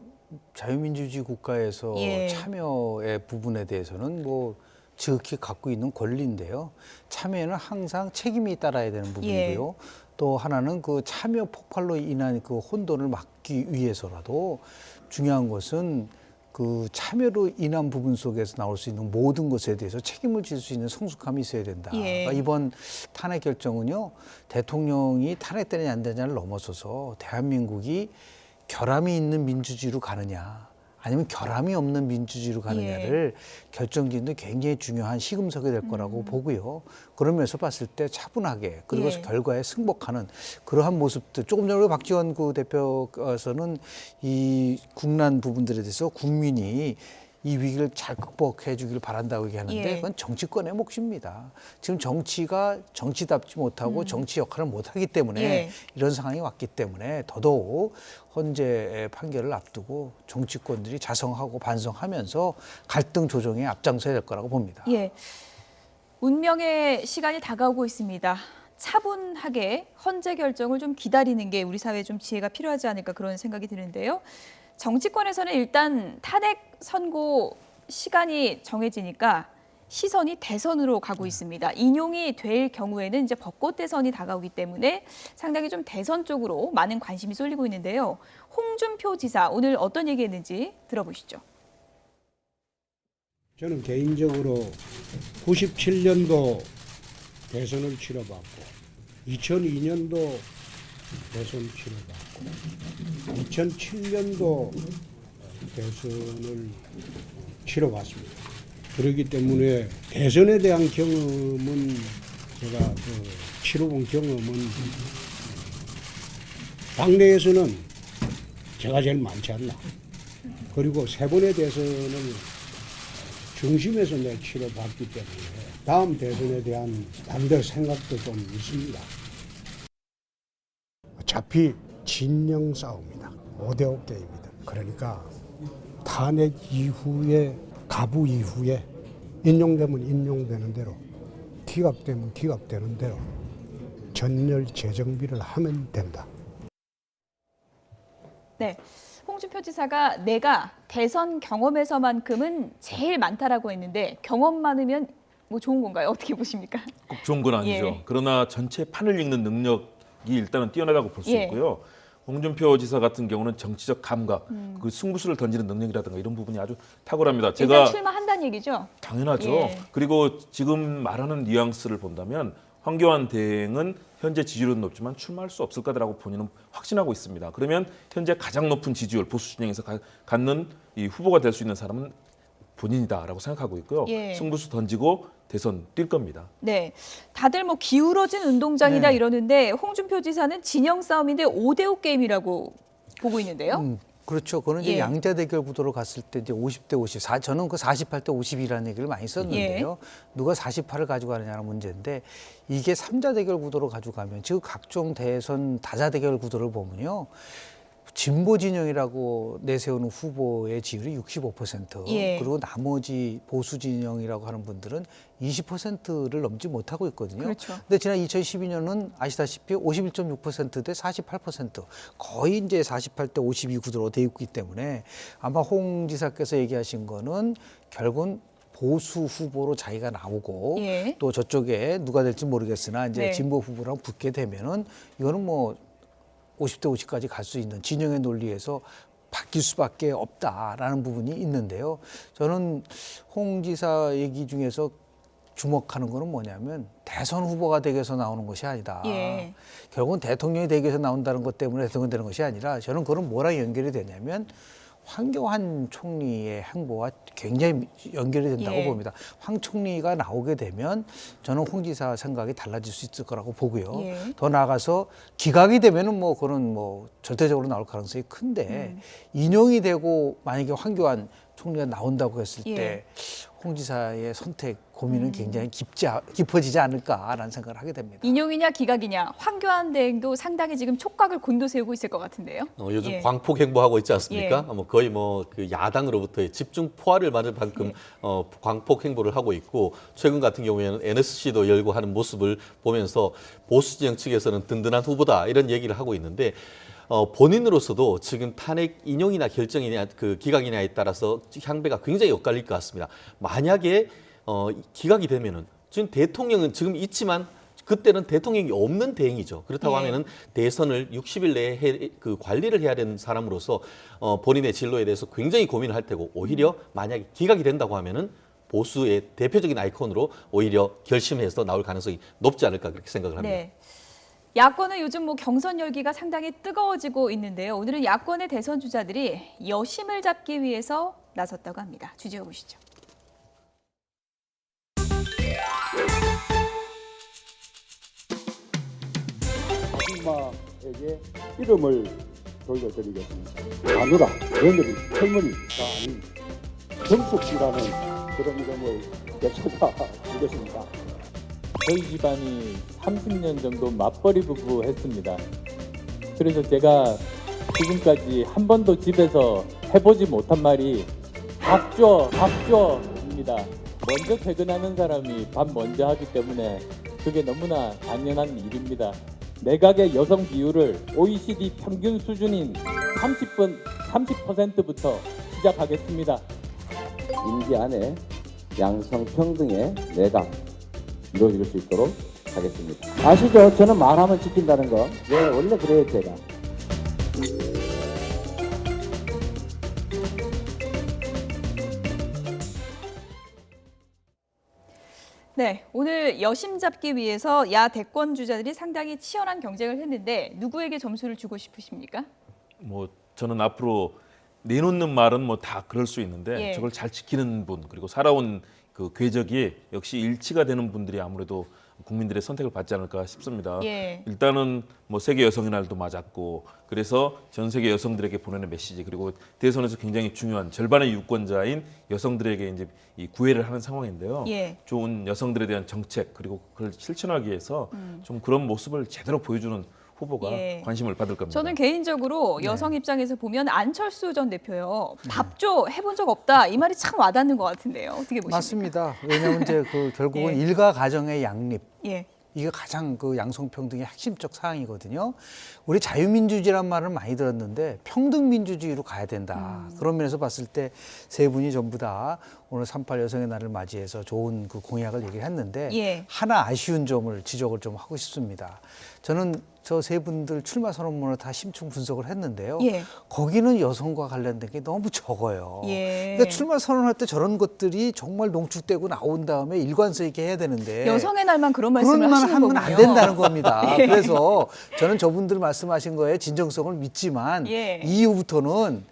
자유민주주의 국가에서 예. 참여의 부분에 대해서는 뭐 지극히 갖고 있는 권리인데요. 참여에는 항상 책임이 따라야 되는 부분이고요. 또 하나는 그 참여 폭발로 인한 그 혼돈을 막기 위해서라도 중요한 것은 그 참여로 인한 부분 속에서 나올 수 있는 모든 것에 대해서 책임을 질 수 있는 성숙함이 있어야 된다. 예. 그러니까 이번 탄핵 결정은요, 대통령이 탄핵되느냐 안 되느냐를 넘어서서 대한민국이 결함이 있는 민주주의로 가느냐, 아니면 결함이 없는 민주주의로 가느냐를 결정짓는 굉장히 중요한 시금석이 될 거라고 보고요. 그러면서 봤을 때 차분하게 그리고 예. 결과에 승복하는 그러한 모습들. 조금 전에 박지원 그 대표께서는 이 국난 부분들에 대해서 국민이 이 위기를 잘 극복해 주길 바란다고 얘기하는데 예. 그건 정치권의 몫입니다. 지금 정치가 정치답지 못하고 정치 역할을 못하기 때문에 예. 이런 상황이 왔기 때문에 더더욱 헌재의 판결을 앞두고 정치권들이 자성하고 반성하면서 갈등 조정에 앞장서야 될 거라고 봅니다. 예. 운명의 시간이 다가오고 있습니다. 차분하게 헌재 결정을 좀 기다리는 게 우리 사회에 좀 지혜가 필요하지 않을까 그런 생각이 드는데요. 정치권에서는 일단 탄핵 선고 시간이 정해지니까 시선이 대선으로 가고 있습니다. 인용이 될 경우에는 이제 벚꽃 대선이 다가오기 때문에 상당히 좀 대선 쪽으로 많은 관심이 쏠리고 있는데요. 홍준표 지사 오늘 어떤 얘기했는지 들어보시죠. 저는 개인적으로 97년도 대선을 치러봤고 2002년도 대선 치러봤고 2007년도 대선을 치러봤습니다. 그렇기 때문에 대선에 대한 경험은 제가 치러본 경험은 당내에서는 제가 제일 많지 않나. 그리고 세 번의 대선을 중심에서 내가 치러봤기 때문에 다음 대선에 대한 반대 생각도 좀 있습니다. 어차피 진영 싸움이다. 5대5 게임이다. 그러니까 탄핵 이후에 가부 이후에 인용되면 인용되는 대로 기각되면 기각되는 대로 전열 재정비를 하면 된다. 네, 홍준표 지사가 내가 대선 경험에서만큼은 제일 많다라고 했는데 경험 많으면 뭐 좋은 건가요? 어떻게 보십니까? 꼭 좋은 건 아니죠. 예. 그러나 전체 판을 읽는 능력이 일단은 뛰어나다고 볼 수 예. 있고요. 홍준표 지사 같은 경우는 정치적 감각, 그 승부수를 던지는 능력이라든가 이런 부분이 아주 탁월합니다. 일단 제가 출마한다는 얘기죠? 당연하죠. 예. 그리고 지금 말하는 뉘앙스를 본다면 황교안 대행은 현재 지지율은 높지만 출마할 수 없을 거라고 본인은 확신하고 있습니다. 그러면 현재 가장 높은 지지율 보수 진영에서 갖는 이 후보가 될 수 있는 사람은 본인이다라고 생각하고 있고요. 예. 승부수 던지고 대선 뛸 겁니다. 네, 다들 뭐 기울어진 운동장이다 네. 이러는데 홍준표 지사는 진영 싸움인데 5대5 게임이라고 보고 있는데요. 그렇죠. 그거는 이제 예. 양자 대결 구도로 갔을 때 이제 50대 54. 저는 그 48대 52라는 얘기를 많이 썼는데요. 누가 48을 가져가느냐는 문제인데 이게 3자 대결 구도로 가져가면 즉 각종 대선 다자 대결 구도를 보면요. 진보 진영이라고 내세우는 후보의 지지율이 65%, 예. 그리고 나머지 보수 진영이라고 하는 분들은 20%를 넘지 못하고 있거든요. 그렇죠. 근데 지난 2012년은 아시다시피 51.6%대 48%, 거의 이제 48대 52 구도로 돼 있기 때문에 아마 홍 지사께서 얘기하신 거는 결국은 보수 후보로 자기가 나오고 예. 또 저쪽에 누가 될지 모르겠으나 이제 네. 진보 후보랑 붙게 되면은 이거는 뭐 50대 50까지 갈 수 있는 진영의 논리에서 바뀔 수밖에 없다라는 부분이 있는데요. 저는 홍 지사 얘기 중에서 주목하는 거는 뭐냐면 대선 후보가 되기 위해서 나오는 것이 아니다. 예. 결국은 대통령이 되기 위해서 나온다는 것 때문에 대통령이 되는 것이 아니라 저는 그건 뭐랑 연결이 되냐면 황교안 총리의 행보와 굉장히 연결이 된다고 예. 봅니다. 황 총리가 나오게 되면 저는 홍 지사 생각이 달라질 수 있을 거라고 보고요. 예. 더 나아가서 기각이 되면은 뭐 그런 뭐 절대적으로 나올 가능성이 큰데 인용이 되고 만약에 황교안 총리가 나온다고 했을 예. 때 홍 지사의 선택 고민은 굉장히 깊어지지 않을까라는 생각을 하게 됩니다. 인용이냐 기각이냐 황교안 대행도 상당히 지금 촉각을 곤두세우고 있을 것 같은데요. 요즘 예. 광폭 행보하고 있지 않습니까? 예. 뭐 거의 뭐 그 야당으로부터의 집중 포화를 맞을 만큼 광폭 행보를 하고 있고 최근 같은 경우에는 NSC도 열고 하는 모습을 보면서 보수 진영 측에서는 든든한 후보다 이런 얘기를 하고 있는데 본인으로서도 지금 탄핵 인용이나 결정이냐 그 기각이냐에 따라서 향배가 굉장히 엇갈릴 것 같습니다. 만약에 기각이 되면은 지금 대통령은 지금 있지만 그때는 대통령이 없는 대행이죠. 그렇다고 하면은 대선을 60일 내에 그 관리를 해야 되는 사람으로서 본인의 진로에 대해서 굉장히 고민을 할 테고 오히려 만약에 기각이 된다고 하면은 보수의 대표적인 아이콘으로 오히려 결심해서 나올 가능성이 높지 않을까 그렇게 생각을 합니다. 네. 야권은 요즘 뭐 경선 열기가 상당히 뜨거워지고 있는데요. 오늘은 야권의 대선 주자들이 여심을 잡기 위해서 나섰다고 합니다. 주제어 보시죠. 아줌마에게 이름을 돌려드리겠습니다. 마누라, 며느리, 할머니가 아닌 정숙 씨라는 그런 이름을 되찾아 주겠습니다. 저희 집안이 30년 정도 맞벌이 부부 했습니다. 그래서 제가 지금까지 한 번도 집에서 해보지 못한 말이 밥 줘입니다. 먼저 퇴근하는 사람이 밥 먼저 하기 때문에 그게 너무나 당연한 일입니다. 내각의 여성 비율을 OECD 평균 수준인 30%부터 시작하겠습니다. 임기 안에 양성평등의 내각 이루어질 수 있도록 하겠습니다. 아시죠? 저는 말하면 지킨다는 거. 네, 원래 그래요, 제가. 네, 오늘 여심 잡기 위해서 야 대권 주자들이 상당히 치열한 경쟁을 했는데 누구에게 점수를 주고 싶으십니까? 뭐 저는 앞으로 내놓는 말은 뭐 다 그럴 수 있는데 예. 저걸 잘 지키는 분 그리고 살아온 그 궤적이 역시 일치가 되는 분들이 아무래도 국민들의 선택을 받지 않을까 싶습니다. 예. 일단은 뭐 세계 여성의 날도 맞았고 그래서 전 세계 여성들에게 보내는 메시지 그리고 대선에서 굉장히 중요한 절반의 유권자인 여성들에게 이제 이 구애를 하는 상황인데요. 예. 좋은 여성들에 대한 정책 그리고 그걸 실천하기 위해서 좀 그런 모습을 제대로 보여주는 후보가 예. 관심을 받을 겁니다. 저는 개인적으로 여성 입장에서 보면 안철수 전 대표요. 밥 줘 해본 적 없다. 이 말이 참 와닿는 것 같은데요. 어떻게 보십니까? 맞습니다. 왜냐하면 이제 그 결국은 예. 일가 가정의 양립. 예. 이게 가장 그 양성평등의 핵심적 사항이거든요. 우리 자유민주주의란 말을 많이 들었는데 평등민주주의로 가야 된다. 그런 면에서 봤을 때 세 분이 전부 다 오늘 3.8 여성의 날을 맞이해서 좋은 그 공약을 얘기를 했는데 예. 하나 아쉬운 점을 지적을 좀 하고 싶습니다. 저는 저 세 분들 출마 선언문을 다 심층 분석을 했는데요. 예. 거기는 여성과 관련된 게 너무 적어요. 예. 그러니까 출마 선언할 때 저런 것들이 정말 농축되고 나온 다음에 일관성 있게 해야 되는데 여성의 날만 그런 말씀을 그런 말 하시는 하면 거군요. 안 된다는 겁니다. 예. 그래서 저는 저분들 말씀하신 거에 진정성을 믿지만 예. 이후부터는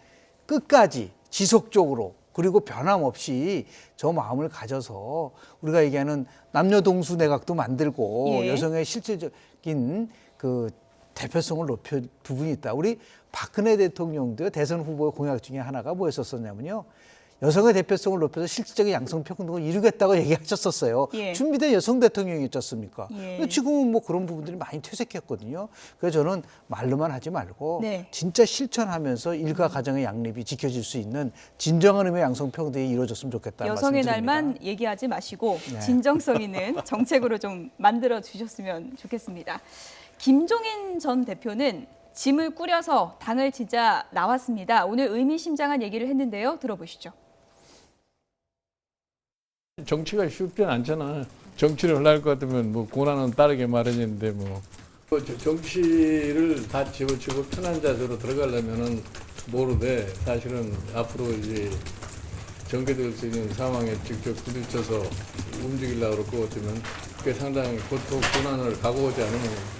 끝까지 지속적으로 그리고 변함없이 저 마음을 가져서 우리가 얘기하는 남녀동수 내각도 만들고 예. 여성의 실질적인 그 대표성을 높일 부분이 있다. 우리 박근혜 대통령도 대선 후보 공약 중에 하나가 뭐였었냐면요. 여성의 대표성을 높여서 실질적인 양성평등을 이루겠다고 얘기하셨었어요. 예. 준비된 여성 대통령이었지 않습니까? 예. 근데 지금은 뭐 그런 부분들이 많이 퇴색했거든요. 그래서 저는 말로만 하지 말고 네. 진짜 실천하면서 일가 가정의 양립이 지켜질 수 있는 진정한 의미의 양성평등이 이루어졌으면 좋겠다는 여성의 말씀드립니다. 날만 얘기하지 마시고 네. 진정성 있는 정책으로 좀 만들어 주셨으면 좋겠습니다. 김종인 전 대표는 짐을 꾸려서 당을 지자 나왔습니다. 오늘 의미심장한 얘기를 했는데요. 들어보시죠. 정치가 쉽지는 않잖아. 정치를 하려고 것 같으면 뭐 고난은 따르게 마련인데 뭐. 정치를 다 집어치고 편한 자세로 들어가려면은 모르되 사실은 앞으로 이제 전개될 수 있는 상황에 직접 부딪혀서 움직이려고 그럴 것 같으면 그게 상당히 고통, 고난을 각오하지 않으면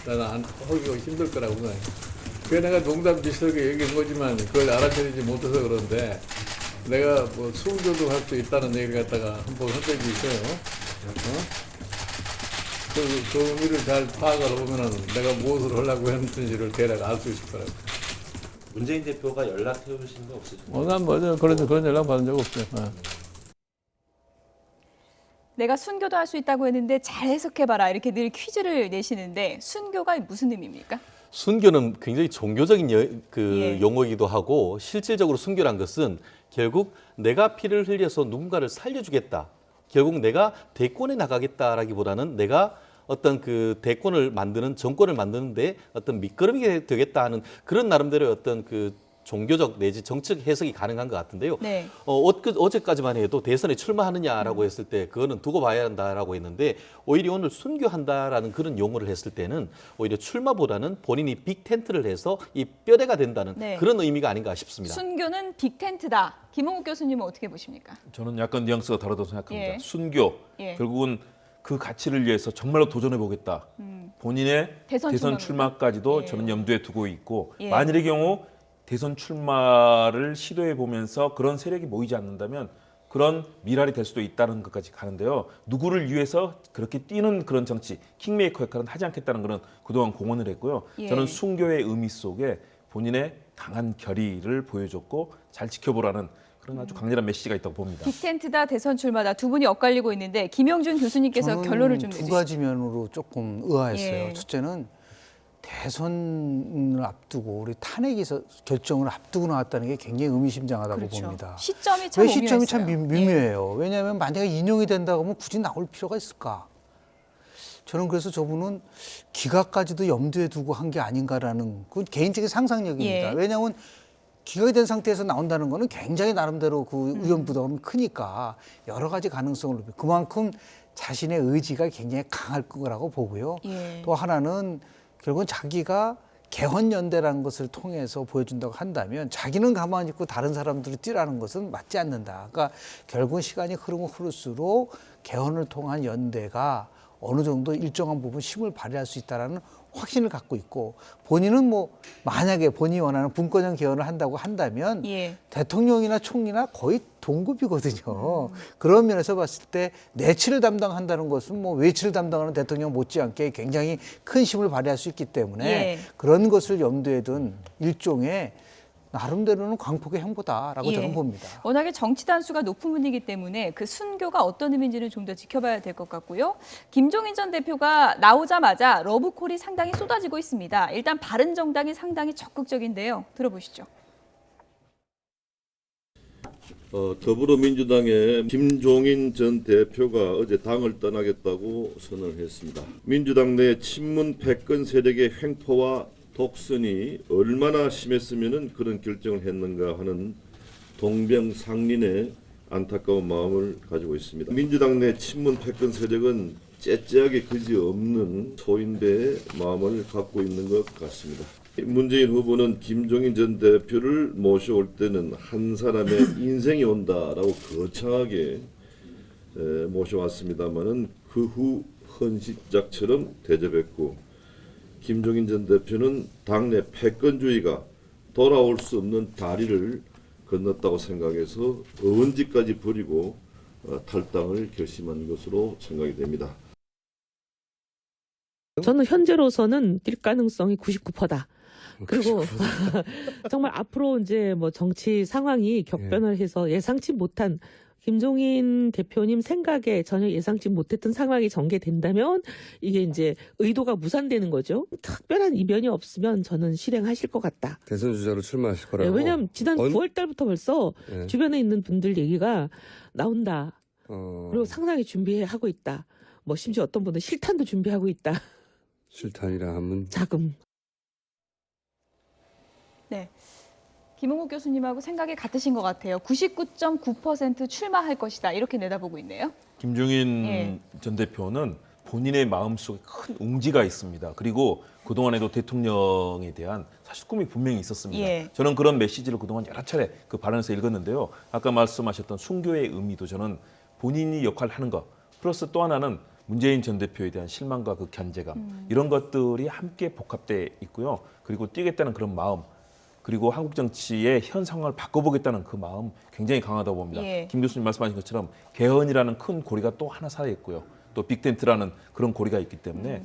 나는 하기가 힘들 거라고 생각해. 그게 내가 농담 비슷하게 얘기한 거지만 그걸 알아차리지 못해서 그런데 내가 뭐 순교도 할 수 있다는 얘기를 갖다가 한번 한 적이 있어요. 그 의미를 잘 파악을 보면은 내가 무엇을 하려고 했는지를 대략 알 수 있을 거라고. 문재인 대표가 연락해 오신 거 없으신가요? 난 뭐죠 그런 연락 받은 적 없어요. 내가 순교도 할 수 있다고 했는데 잘 해석해봐라 이렇게 늘 퀴즈를 내시는데 순교가 무슨 의미입니까? 순교는 굉장히 종교적인 예. 용어이기도 하고 실질적으로 순교란 것은 결국 내가 피를 흘려서 누군가를 살려주겠다. 결국 내가 대권에 나가겠다라기보다는 내가 어떤 그 대권을 만드는 정권을 만드는데 어떤 밑거름이 되겠다 하는 그런 나름대로의 어떤 그 종교적 내지 정치적 해석이 가능한 것 같은데요. 네. 어제까지만 해도 대선에 출마하느냐라고 했을 때 그거는 두고 봐야 한다라고 했는데 오히려 오늘 순교한다라는 그런 용어를 했을 때는 오히려 출마보다는 본인이 빅텐트를 해서 이 뼈대가 된다는 네. 그런 의미가 아닌가 싶습니다. 순교는 빅텐트다. 김홍욱 교수님은 어떻게 보십니까? 저는 약간 뉘앙스가 다르다고 생각합니다. 예. 순교, 예. 결국은 그 가치를 위해서 정말로 도전해보겠다. 본인의 대선 출마까지도 예. 저는 염두에 두고 있고 예. 만일의 경우 대선 출마를 시도해 보면서 그런 세력이 모이지 않는다면 그런 미랄이 될 수도 있다는 것까지 가는데요. 누구를 위해서 그렇게 뛰는 그런 정치, 킹메이커 역할은 하지 않겠다는 그런 그동안 공언을 했고요. 예. 저는 순교의 의미 속에 본인의 강한 결의를 보여줬고 잘 지켜보라는 그런 아주 강렬한 메시지가 있다고 봅니다. 빅텐트다 대선 출마다 두 분이 엇갈리고 있는데 김영준 교수님께서 저는 결론을 좀 두 내주시죠. 가지 면으로 조금 의아했어요. 예. 첫째는 대선을 앞두고 우리 탄핵에서 결정을 앞두고 나왔다는 게 굉장히 의미심장하다고 그렇죠. 봅니다. 시점이 참 왜 시점이 참 오묘했어요. 미묘해요. 왜냐하면 만약에 인용이 된다고 하면 굳이 나올 필요가 있을까? 저는 그래서 저분은 기각까지도 염두에 두고 한 게 아닌가라는 그건 개인적인 상상력입니다. 예. 왜냐하면 기각이 된 상태에서 나온다는 거는 굉장히 나름대로 그 위험 부담이 크니까 여러 가지 가능성을 높여 그만큼 자신의 의지가 굉장히 강할 거라고 보고요. 예. 또 하나는 결국은 자기가 개헌연대라는 것을 통해서 보여준다고 한다면 자기는 가만히 있고 다른 사람들을 뛰라는 것은 맞지 않는다. 그러니까 결국은 시간이 흐르면 흐를수록 개헌을 통한 연대가 어느 정도 일정한 부분 힘을 발휘할 수 있다는 확신을 갖고 있고 본인은 뭐 만약에 본인이 원하는 분권형 개헌을 한다고 한다면 예. 대통령이나 총리나 거의 동급이거든요. 그런 면에서 봤을 때 내치를 담당한다는 것은 뭐 외치를 담당하는 대통령 못지않게 굉장히 큰 힘을 발휘할 수 있기 때문에 예. 그런 것을 염두에 둔 일종의 나름대로는 광폭의 행보다라고 예. 저는 봅니다. 워낙에 정치 단수가 높은 분이기 때문에 그 순교가 어떤 의미인지는 좀 더 지켜봐야 될 것 같고요. 김종인 전 대표가 나오자마자 러브콜이 상당히 쏟아지고 있습니다. 일단 바른정당이 상당히 적극적인데요. 들어보시죠. 더불어민주당의 김종인 전 대표가 어제 당을 떠나겠다고 선언했습니다. 민주당 내 친문 패권 세력의 횡포와 독선이 얼마나 심했으면 그런 결정을 했는가 하는 동병상린의 안타까운 마음을 가지고 있습니다. 민주당 내 친문 패권 세력은 째째하게 그지없는 소인배의 마음을 갖고 있는 것 같습니다. 문재인 후보는 김종인 전 대표를 모셔올 때는 한 사람의 인생이 온다라고 거창하게 모셔왔습니다마는 그 후 헌신작처럼 대접했고 김종인 전 대표는 당내 패권주의가 돌아올 수 없는 다리를 건넜다고 생각해서 의원직까지 버리고 탈당을 결심한 것으로 생각이 됩니다. 저는 현재로서는 뛸 가능성이 99%다. 그리고 정말 앞으로 이제 뭐 정치 상황이 격변을 해서 예상치 못한 김종인 대표님 생각에 전혀 예상치 못했던 상황이 전개된다면 이게 이제 의도가 무산되는 거죠. 특별한 이변이 없으면 저는 실행하실 것 같다. 대선 주자로 출마하실 거라고. 네, 왜냐하면 지난 9월 달부터 벌써 주변에 있는 분들 얘기가 나온다. 그리고 상당히 준비하고 있다. 뭐 심지어 어떤 분은 실탄도 준비하고 있다. 실탄이라 하면 자금. 네. 김홍욱 교수님하고 생각이 같으신 것 같아요. 99.9% 출마할 것이다. 이렇게 내다보고 있네요. 김종인 전 대표는 본인의 마음속에 큰 웅지가 있습니다. 그리고 그동안에도 대통령에 대한 사실 꿈이 분명히 있었습니다. 예. 저는 그런 메시지를 그동안 여러 차례 그 발언에서 읽었는데요. 아까 말씀하셨던 순교의 의미도 저는 본인이 역할을 하는 것 플러스 또 하나는 문재인 전 대표에 대한 실망과 그 견제감 이런 것들이 함께 복합돼 있고요. 그리고 뛰겠다는 그런 마음 그리고 한국 정치의 현 상황을 바꿔보겠다는 그 마음 굉장히 강하다고 봅니다. 예. 김 교수님 말씀하신 것처럼 개헌이라는 큰 고리가 또 하나 살아있고요. 또 빅텐트라는 그런 고리가 있기 때문에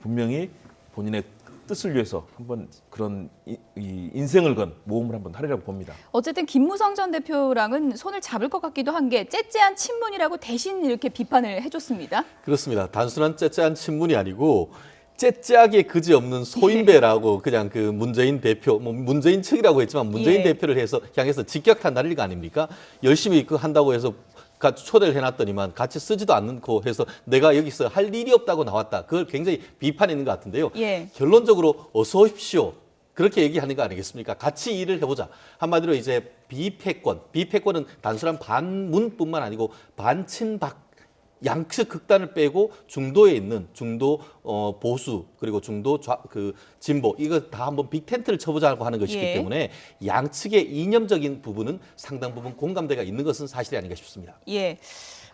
분명히 본인의 뜻을 위해서 한번 그런 이 인생을 건 모험을 한번 하리라고 봅니다. 어쨌든 김무성 전 대표랑은 손을 잡을 것 같기도 한 게 째째한 친문이라고 대신 이렇게 비판을 해줬습니다. 그렇습니다. 단순한 째째한 친문이 아니고 째째하게 그지없는 소인배라고 그냥 그 문재인 대표, 뭐 문재인 측이라고 했지만 문재인 대표를 향해서 직격탄 날릴 거 아닙니까? 열심히 그 한다고 해서 초대를 해놨더니만 같이 쓰지도 않고 해서 내가 여기서 할 일이 없다고 나왔다. 그걸 굉장히 비판했는 것 같은데요. 예. 결론적으로 어서 오십시오. 그렇게 얘기하는 거 아니겠습니까? 같이 일을 해보자. 한마디로 이제 비패권은 단순한 반문뿐만 아니고 반친박 양측 극단을 빼고 중도에 있는 중도 보수 그리고 중도 진보 이거 다 한번 빅텐트를 쳐보자고 하는 것이기 예. 때문에 양측의 이념적인 부분은 상당 부분 공감대가 있는 것은 사실이 아닌가 싶습니다. 예.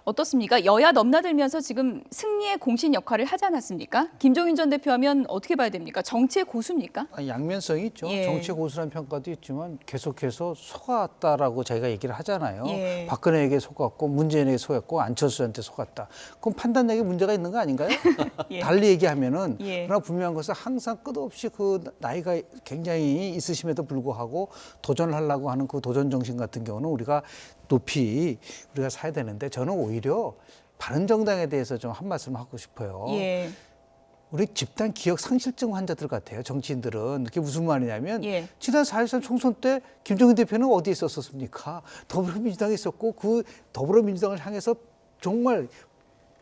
어떻습니까? 여야 넘나들면서 지금 승리의 공신 역할을 하지 않았습니까? 김종인 전 대표하면 어떻게 봐야 됩니까? 정치의 고수입니까? 양면성이 있죠. 예. 정치의 고수라는 평가도 있지만 계속해서 속았다라고 저희가 얘기를 하잖아요. 예. 박근혜에게 속았고 문재인에게 속았고 안철수한테 속았다. 그럼 판단력에 문제가 있는 거 아닌가요? 예. 달리 얘기하면은 예. 그러나 분명한 것은 항상 끝없이 그 나이가 굉장히 있으심에도 불구하고 도전을 하려고 하는 그 도전 정신 같은 경우는 우리가 높이 우리가 사야 되는데 저는 오히려 바른정당에 대해서 좀 한 말씀 하고 싶어요. 예. 우리 집단 기억 상실증 환자들 같아요. 정치인들은. 그게 무슨 말이냐면 예. 지난 4.13 총선 때 김종인 대표는 어디에 있었습니까? 더불어민주당에 있었고 그 더불어민주당을 향해서 정말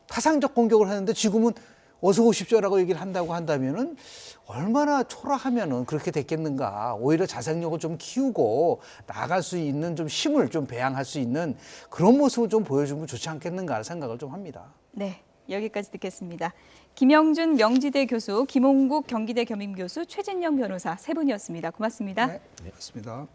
파상적 공격을 하는데 지금은 어서 오십시오라고 얘기를 한다고 한다면은 얼마나 초라하면은 그렇게 됐겠는가. 오히려 자생력을 좀 키우고 나아갈 수 있는 좀 힘을 좀 배양할 수 있는 그런 모습을 좀 보여주면 좋지 않겠는가 생각을 좀 합니다. 네, 여기까지 듣겠습니다. 김영준 명지대 교수, 김홍국 경기대 겸임교수, 최진영 변호사 세 분이었습니다. 고맙습니다. 네, 고맙습니다.